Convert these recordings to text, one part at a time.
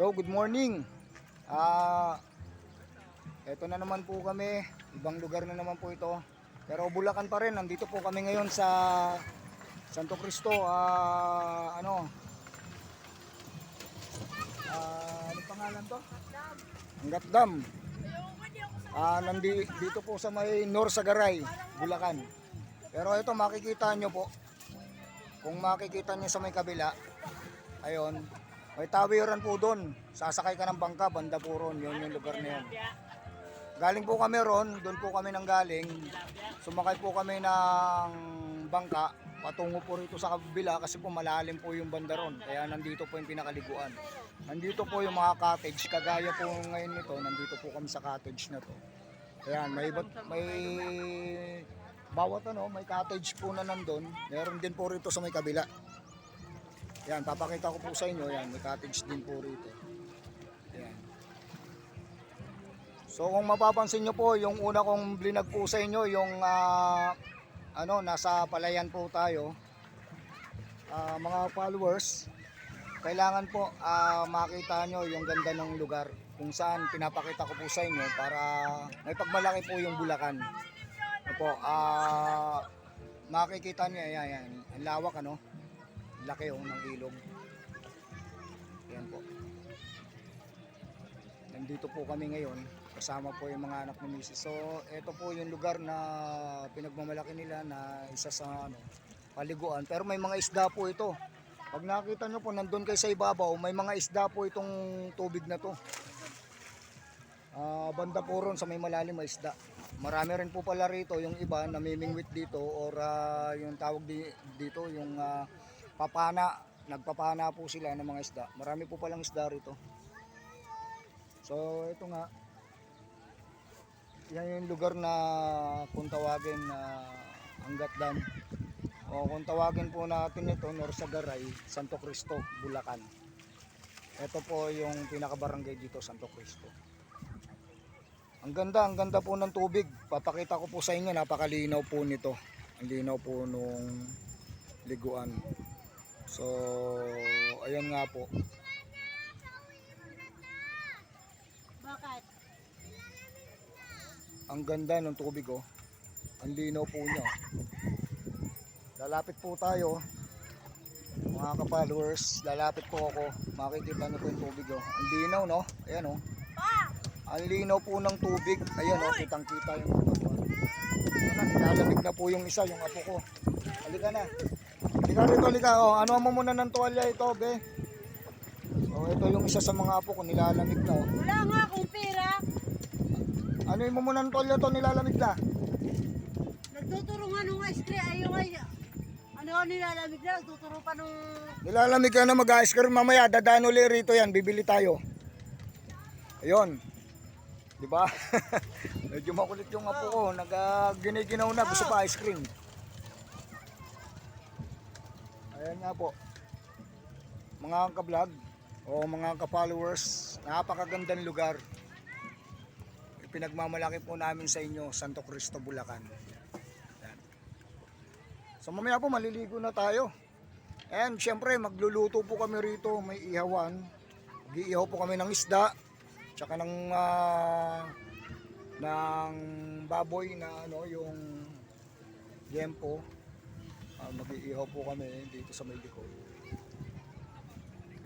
Hello, good morning. Ito na naman po kami. Ibang lugar na naman po ito. Pero Bulacan pa rin. Nandito po kami ngayon sa Santo Cristo. Ano pangalan to? Angat Dam. Dito po sa may Norsagaray, Bulacan. Pero ito makikita nyo po. Kung makikita nyo sa may kabila, ayun, may tawiran po doon. Sasakay ka ng bangka, banda po ron. Yun yung lugar na yun. Galing po kami ron, doon po kami nang galing. Sumakay po kami ng bangka, patungo po rito sa kabila kasi po malalim po yung banda ron. Kaya nandito po yung pinakaliguan. Nandito po yung mga cottage, kagaya po ngayon nito, nandito po kami sa cottage na to. Ayan, may bawat may cottage po na nandun. Meron din po rito sa may kabila. Yan, papakita ko po sa inyo. Yan, may cottage din po rito. Yan. So kung mapapansin nyo po, yung una kong blinag po sa inyo, yung nasa palayan po tayo. Mga followers, kailangan po makita nyo yung ganda ng lugar kung saan pinapakita ko po sa inyo para may pagmalaki po yung Bulacan. Opo, makikita nyo, yan, ang lawak laki ng ilog. Ayan po. Nandito po kami ngayon. Kasama po yung mga anak ni Mrs. So, ito po yung lugar na pinagmamalaki nila na isa sa paliguan. Pero may mga isda po ito. Pag nakita nyo po, nandun kayo sa ibabaw, may mga isda po itong tubig na to. Banda po ron sa may malalim na isda. Marami rin po pala rito yung iba namimingwit dito or yung tawag dito yung papana, nagpapana po sila ng mga isda. Marami po palang isda rito. So ito nga, yan yung lugar na kung tawagin na Angat Dam. O kung tawagin po natin ito, Norsagaray, Santo Cristo, Bulacan. Ito po yung pinakabarangay dito, Santo Cristo. Ang ganda po ng tubig. Papakita ko po sa inyo, napakalinaw po nito. Ang linaw po nung liguan. So, ayan nga po. Bakit? Ang ganda ng tubig Ang linaw po niya. Lalapit po tayo. Mga ka-followers, lalapit po ako. Makikita niyo po yung tubig Ang linaw Ayan Ang linaw po ng tubig. Ayan kitang-kita yung nilalamig na po yung isa, yung apo ko. Halika na. Halika. Ano mo muna ng tuwalya ito, be? So, ito yung isa sa mga apo ko, nilalamig na Wala nga akong pera. Ano mo muna ng tuwalya to, nilalamig na? Nagtuturo nga nung ice cream. Nilalamig na. Nagtuturo pa nung... Nilalamig ka na mag-ice cream mamaya. Dadaan ulit rito yan. Bibili tayo. Ayun. Diba? Medyo makulit yung apo ko. Giniginaw na. Gusto pa ice cream. Ayan nga po. Mga ka-vlog o mga ka-followers, napakagandang lugar. Pinagmamalaki po namin sa inyo, Santo Cristo, Bulacan. Ayan. So mamaya po maliligo na tayo. And syempre magluluto po kami rito. May ihawan. Mag-iihaw po kami ng isda. Tsaka ng baboy na yung yempo. Mag-iihaw po kami dito sa may likod.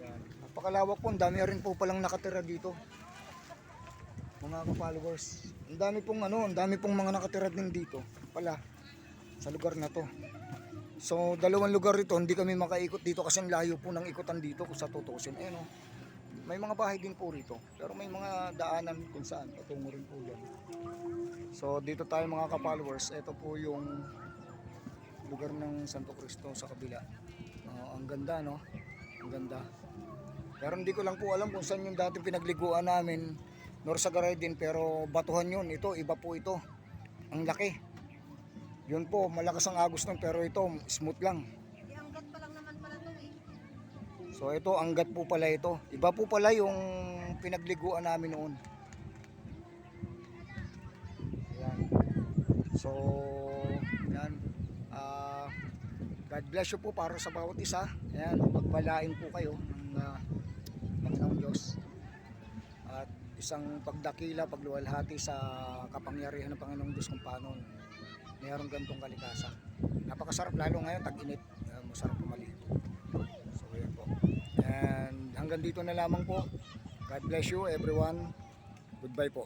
Yan. Napakalawak po, ang dami rin po palang nakatira dito. Mga ka-followers. Ang dami pong mga nakatira din dito pala sa lugar na to. So, dalawang lugar ito, hindi kami makaikot dito kasi ang layo po ng ikutan dito kung sa tutusin. May mga bahay din po rito, pero may mga daanan kung saan patungo rin po yan. So dito tayo mga ka-followers, ito po yung lugar ng Santo Cristo sa kabila. Ang ganda ang ganda. Pero hindi ko lang po alam kung saan yung dating pinagliguan namin. Norsagaray din, pero batuhan yun. Ito, iba po ito. Ang laki. Yun po, malakas ang agos nun, pero ito smooth lang. Ianggat pa lang naman pala ito So ito, Angat po pala ito. Iba po pala yung pinagliguan namin noon. Ayan. So, yan. God bless you po para sa bawat isa. Ayan, magbalain po kayo ng Panginoong Diyos. At isang pagdakila, pagluwalhati sa kapangyarihan ng Panginoong Diyos kung paano mayroong gantong kalikasan. Napakasarap lalo ngayon, tag-init. Masarap pumaligo. So yan po. And hanggang dito na lamang po. God bless you everyone. Goodbye po.